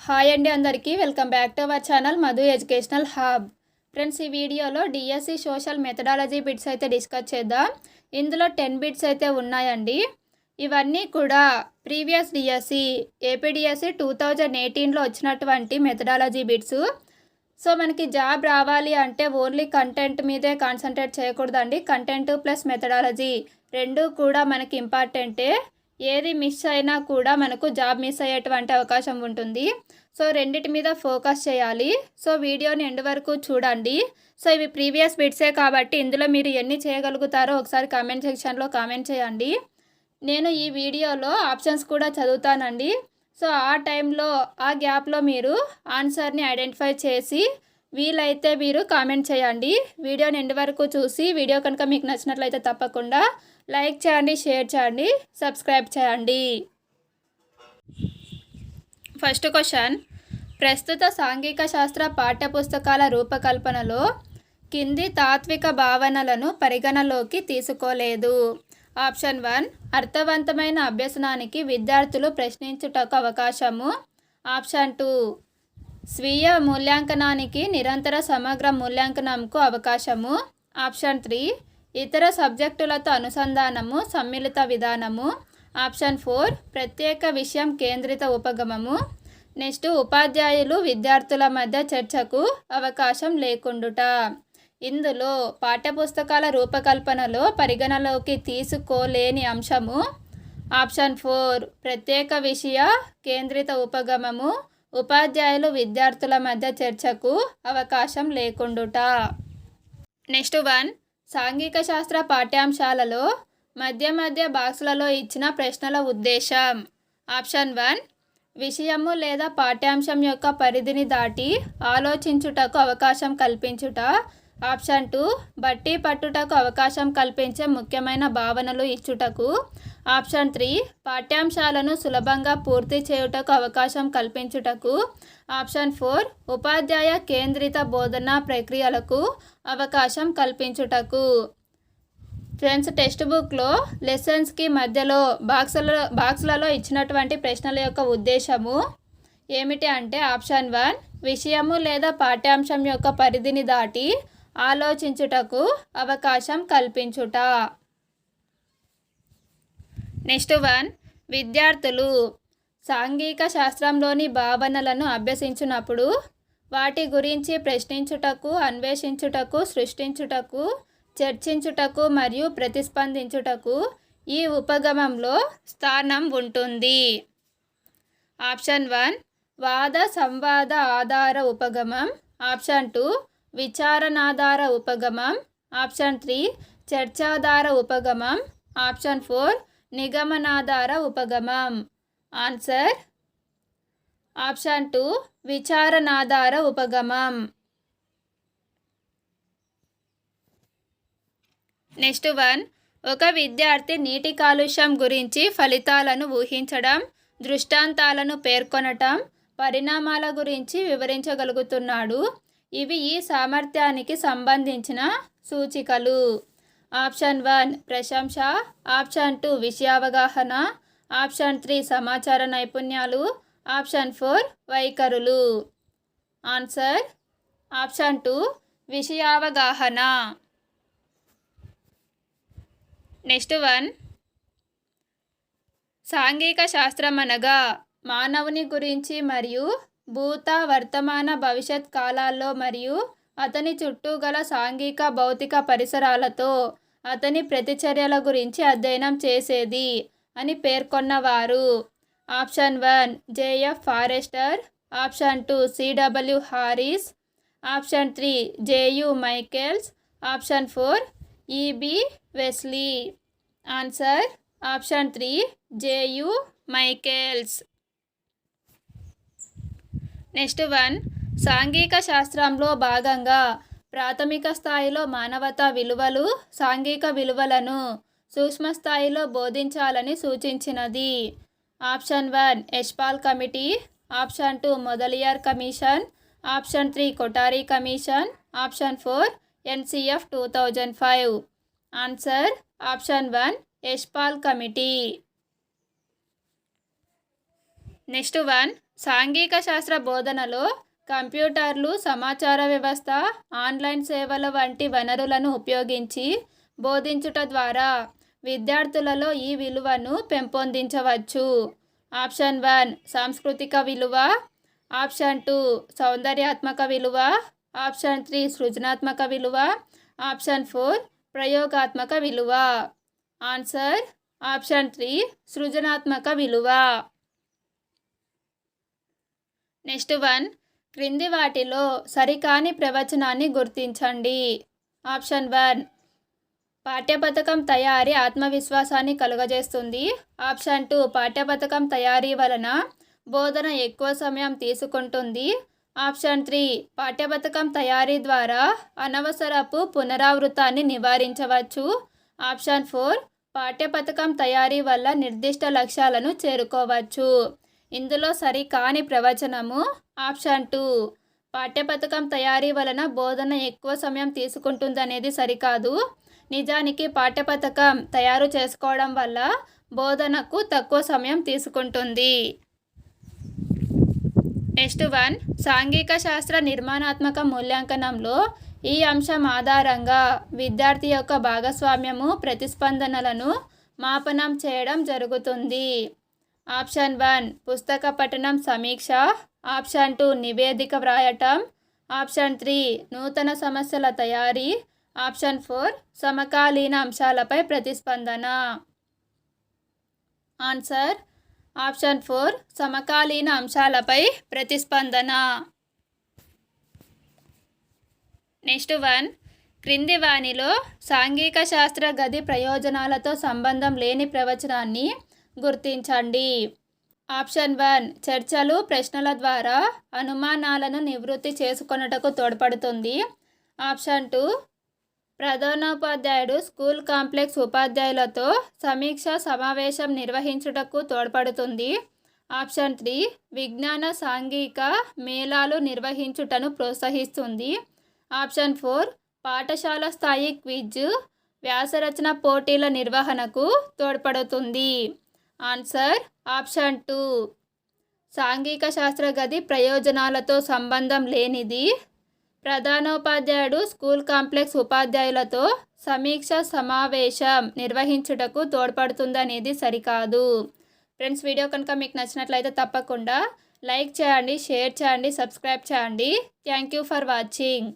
Hi అండి అందరికీ welcome back to our channel Madhu educational hub. Friends, ఈ వీడియోలో డిఎస్సి సోషల్ మెథడాలజీ బిట్స్ అయితే డిస్కస్ చేద్దాం. ఇందులో 10 బిట్స్ అయితే ఉన్నాయండి. ఇవన్నీ కూడా ప్రీవియస్ డిఎస్సి ఏపీడిఎస్సి 2018లో వచ్చినటువంటి మెథడాలజీ బిట్స్. సో మనకి జాబ్ రావాలి అంటే ఓన్లీ కంటెంట్ మీదే కాన్సన్ట్రేట్ చేయకూడదండి. కంటెంట్ ప్లస్ మెథడాలజీ రెండు కూడా మనకి ఇంపార్టెంటే. ఏది మిస్ అయినా కూడా మనకు జాబ్ మిస్ అయ్యేటువంటి అవకాశం ఉంటుంది. సో రెండిటి మీద ఫోకస్ చేయాలి. సో వీడియోని ఎండ్ వరకు చూడండి. సో ఇవి ప్రీవియస్ బిట్సే కాబట్టి ఇందులో మీరు ఎన్ని చేయగలుగుతారో ఒకసారి కామెంట్ సెక్షన్లో కామెంట్ చేయండి. నేను ఈ వీడియోలో ఆప్షన్స్ కూడా చదువుతానండి. సో ఆ టైంలో ఆ గ్యాప్లో మీరు ఆన్సర్ని ఐడెంటిఫై చేసి వీలైతే మీరు కామెంట్ చేయండి. వీడియోని ఎండ్ వరకు చూసి వీడియో కనుక మీకు నచ్చినట్లయితే తప్పకుండా లైక్ చేయండి, షేర్ చేయండి, సబ్స్క్రైబ్ చేయండి. ఫస్ట్ క్వశ్చన్, ప్రస్తుత సాంఘిక శాస్త్ర పాఠ్యపుస్తకాల రూపకల్పనలో కింది తాత్విక భావనలను పరిగణలోకి తీసుకోలేదు. ఆప్షన్ 1, అర్థవంతమైన అభ్యసనానికి విద్యార్థులు ప్రశ్నించుటకు అవకాశము. ఆప్షన్ 2, స్వీయ మూల్యాంకనానికి నిరంతర సమగ్ర మూల్యాంకనంకు అవకాశము. ఆప్షన్ 3, ఇతర సబ్జెక్టులతో అనుసంధానము సమ్మిళిత విధానము. ఆప్షన్ 4, ప్రత్యేక విషయం కేంద్రిత ఉపగమము. నెక్స్ట్, ఉపాధ్యాయులు విద్యార్థుల మధ్య చర్చకు అవకాశం లేకుండుట. ఇందులో పాఠ్యపుస్తకాల రూపకల్పనలో పరిగణలోకి తీసుకోలేని అంశము ఆప్షన్ 4, ప్రత్యేక విషయ కేంద్రిత ఉపగమము. ఉపాధ్యాయులు విద్యార్థుల మధ్య చర్చకు అవకాశం లేకుండుట. నెక్స్ట్ 1, సాంఘిక శాస్త్ర పాఠ్యాంశాలలో మధ్య బాక్సులలో ఇచ్చిన ప్రశ్నల ఉద్దేశం. ఆప్షన్ 1, విషయము లేదా పాఠ్యాంశం యొక్క పరిధిని దాటి ఆలోచించుటకు అవకాశం కల్పించుట. ఆప్షన్ 2, బట్టి పట్టుటకు అవకాశం కల్పించే ముఖ్యమైన భావనలు ఇచ్చుటకు. ఆప్షన్ 3, పాఠ్యాంశాలను సులభంగా పూర్తి చేయుటకు అవకాశం కల్పించుటకు. ఆప్షన్ 4, ఉపాధ్యాయ కేంద్రిత బోధనా ప్రక్రియలకు అవకాశం కల్పించుటకు. ఫ్రెండ్స్, టెక్స్ట్ బుక్లో లెసన్స్కి మధ్యలో బాక్సులలో ఇచ్చినటువంటి ప్రశ్నల యొక్క ఉద్దేశము ఏమిటి అంటే ఆప్షన్ 1, విషయము లేదా పాఠ్యాంశం యొక్క పరిధిని దాటి ఆలోచించుటకు అవకాశం కల్పించుట. నెక్స్ట్ 1, విద్యార్థులు సాంఘిక శాస్త్రంలోని భావనలను అభ్యసించినప్పుడు వాటి గురించి ప్రశ్నించుటకు, అన్వేషించుటకు, సృష్టించుటకు, చర్చించుటకు మరియు ప్రతిస్పందించుటకు ఈ ఉపగమంలో స్థానం ఉంటుంది. ఆప్షన్ 1, వాద సంవాద ఆధార ఉపగమం. ఆప్షన్ 2, విచారణాధార ఉపగమం. ఆప్షన్ 3, చర్చాధార ఉపగమం. ఆప్షన్ 4, నిగమనాధార ఉపగమం. ఆన్సర్ ఆప్షన్ 2, విచారణాధార ఉపగమం. నెక్స్ట్ 1, ఒక విద్యార్థి నీటి కాలుష్యం గురించి ఫలితాలను ఊహించడం, దృష్టాంతాలను పేర్కొనటం, పరిణామాల గురించి వివరించగలుగుతున్నాడు. ఇవి ఈ సామర్థ్యానికి సంబంధించిన సూచికలు. ఆప్షన్ 1, ప్రశంస. ఆప్షన్ 2, విషయావగాహన. ఆప్షన్ 3, సమాచార నైపుణ్యాలు. ఆప్షన్ 4, వైఖరులు. Answer option 2, విషయావగాహన. నెక్స్ట్ 1, సాంఘిక శాస్త్రం అనగా మానవుని గురించి మరియు భూత, వర్తమాన, భవిష్యత్ కాలాల్లో మరియు అతని చుట్టూ గల సాంఘిక భౌతిక పరిసరాలతో అతని ప్రతిచర్యల గురించి అధ్యయనం చేసేది అని పేర్కొన్నవారు. Option 1, JF Forrester. Option 2, CW Harris. Option 3, JU Michaels. Option 4, EB Wesley. Answer option 3, JU Michaels. Next 1, సాంఘిక శాస్త్రంలో భాగంగా ప్రాథమిక స్థాయిలో మానవతా విలువలు, సాంఘిక విలువలను సూక్ష్మ స్థాయిలో బోధించాలని సూచించినది. Option 1, Yashpal committee. Option 2, Mudaliar commission. Option 3, Kothari commission. Option 4, NCF 2005. Answer option 1, Yashpal committee. Next 1 సాంఘిక శాస్త్ర బోధనలో కంప్యూటర్లు, సమాచార వ్యవస్థ, ఆన్లైన్ సేవల వంటి వనరులను ఉపయోగించి బోధించుట ద్వారా విద్యార్థులలో ఈ విలువను పెంపొందించవచ్చు. ఆప్షన్ 1 సాంస్కృతిక విలువ, ఆప్షన్ 2 సౌందర్యాత్మక విలువ, ఆప్షన్ 3 సృజనాత్మక విలువ, ఆప్షన్ 4 ప్రయోగాత్మక విలువ. ఆన్సర్ ఆప్షన్ 3 సృజనాత్మక విలువ. నెక్స్ట్ 1 క్రింది వాటిలో సరికాని ప్రవచనాన్ని గుర్తించండి. ఆప్షన్ 1 పాఠ్యపథకం తయారీ ఆత్మవిశ్వాసాన్ని కలుగజేస్తుంది. ఆప్షన్ 2 పాఠ్యపథకం తయారీ వలన బోధన ఎక్కువ సమయం తీసుకుంటుంది. ఆప్షన్ 3 పాఠ్యపథకం తయారీ ద్వారా అనవసరపు పునరావృతాన్ని నివారించవచ్చు. ఆప్షన్ 4 పాఠ్యపథకం తయారీ వల్ల నిర్దిష్ట లక్ష్యాలను చేరుకోవచ్చు. ఇందులో సరికాని ప్రవచనము ఆప్షన్ 2 పాఠ్యపథకం తయారీ వలన బోధన ఎక్కువ సమయం తీసుకుంటుందనేది సరికాదు. నిజానికి పాఠ్యపథకం తయారు చేసుకోవడం వల్ల బోధనకు తక్కువ సమయం తీసుకుంటుంది. నెక్స్ట్ 1 సాంఘిక శాస్త్ర నిర్మాణాత్మక మూల్యాంకనంలో ఈ అంశం ఆధారంగా విద్యార్థి యొక్క భాగస్వామ్యము, ప్రతిస్పందనలను మాపనం చేయడం జరుగుతుంది. ఆప్షన్ 1 పుస్తక పఠనం, సమీక్ష, ఆప్షన్ 2 నివేదిక వ్రాయటం, ఆప్షన్ 3 నూతన సమస్యల తయారీ, ఆప్షన్ 4 సమకాలీన అంశాలపై ప్రతిస్పందన. ఆన్సర్ ఆప్షన్ 4 సమకాలీన అంశాలపై ప్రతిస్పందన. నెక్స్ట్ 1 క్రింది వానిలో సాంఘిక శాస్త్ర గది ప్రయోజనాలతో సంబంధం లేని ప్రవచనాన్ని గుర్తించండి. ఆప్షన్ 1 చర్చలు, ప్రశ్నల ద్వారా అనుమానాలను నివృత్తి చేసుకొనుటకు తోడ్పడుతుంది. ఆప్షన్ 2 ప్రధానోపాధ్యాయుడు స్కూల్ కాంప్లెక్స్ ఉపాధ్యాయులతో సమీక్ష సమావేశం నిర్వహించుటకు తోడ్పడుతుంది. ఆప్షన్ 3 విజ్ఞాన సాంఘిక మేళాలు నిర్వహించుటను ప్రోత్సహిస్తుంది. ఆప్షన్ 4 పాఠశాల స్థాయి క్విజ్, వ్యాసరచన పోటీల నిర్వహణకు తోడ్పడుతుంది. ఆన్సర్ ఆప్షన్ 2 సాంఘిక శాస్త్ర గది ప్రయోజనాలతో సంబంధం లేనిది. ప్రధానోపాధ్యాయుడు స్కూల్ కాంప్లెక్స్ ఉపాధ్యాయులతో సమీక్ష సమావేశం నిర్వహించుటకు తోడ్పడుతుందనేది సరికాదు. ఫ్రెండ్స్, వీడియో కనుక మీకు నచ్చినట్లయితే తప్పకుండా లైక్ చేయండి, షేర్ చేయండి, సబ్స్క్రైబ్ చేయండి. Thank you for watching.